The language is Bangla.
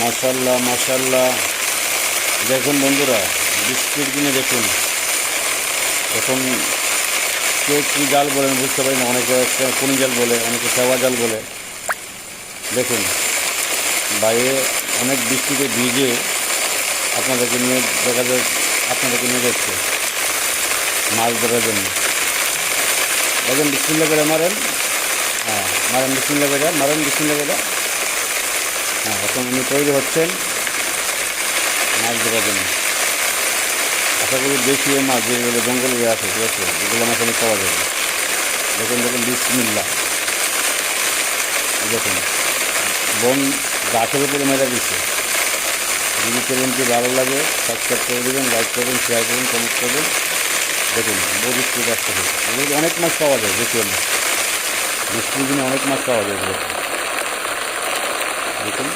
মাশাল্লাহ মাশাল্লাহ। দেখুন বন্ধুরা, বৃষ্টির দিনে দেখুন, এখন কে কী জাল বলেন বুঝতে পারি না। অনেকে কোন জাল বলে, অনেকে সেবা জাল বলে। দেখুন বাইরে অনেক বৃষ্টিতে ভিজে আপনাদেরকে নিয়ে যাচ্ছে মাছ ধরার জন্য। দেখুন বিসমিল্লাহ করে মারেন, হ্যাঁ মারেন, বিসমিল্লাহ করে মারেন, বিসমিল্লাহ করে। হ্যাঁ, এখন উনি তৈরি হচ্ছেন মাছ ধরার জন্য। আশা করি দেশীয় মাছ যেগুলো জঙ্গলে আছে, ঠিক আছে, এগুলো মাছ অনেক পাওয়া যাবে। দেখুন দেখুন বিসমিল্লাহ। দেখুন বন গাছের উপরে মেরে দিচ্ছে। যদি চ্যানেলটি ভালো লাগে সাবস্ক্রাইব করে দেবেন, লাইক করবেন, শেয়ার করবেন, কমেন্ট করবেন। দেখুন বহু স্পিড আসতে হবে। এগুলো অনেক মাছ পাওয়া যায়, দেশীয় মাছ। বৃষ্টির দিনে অনেক মাছ পাওয়া যায় এগুলো। দেখুন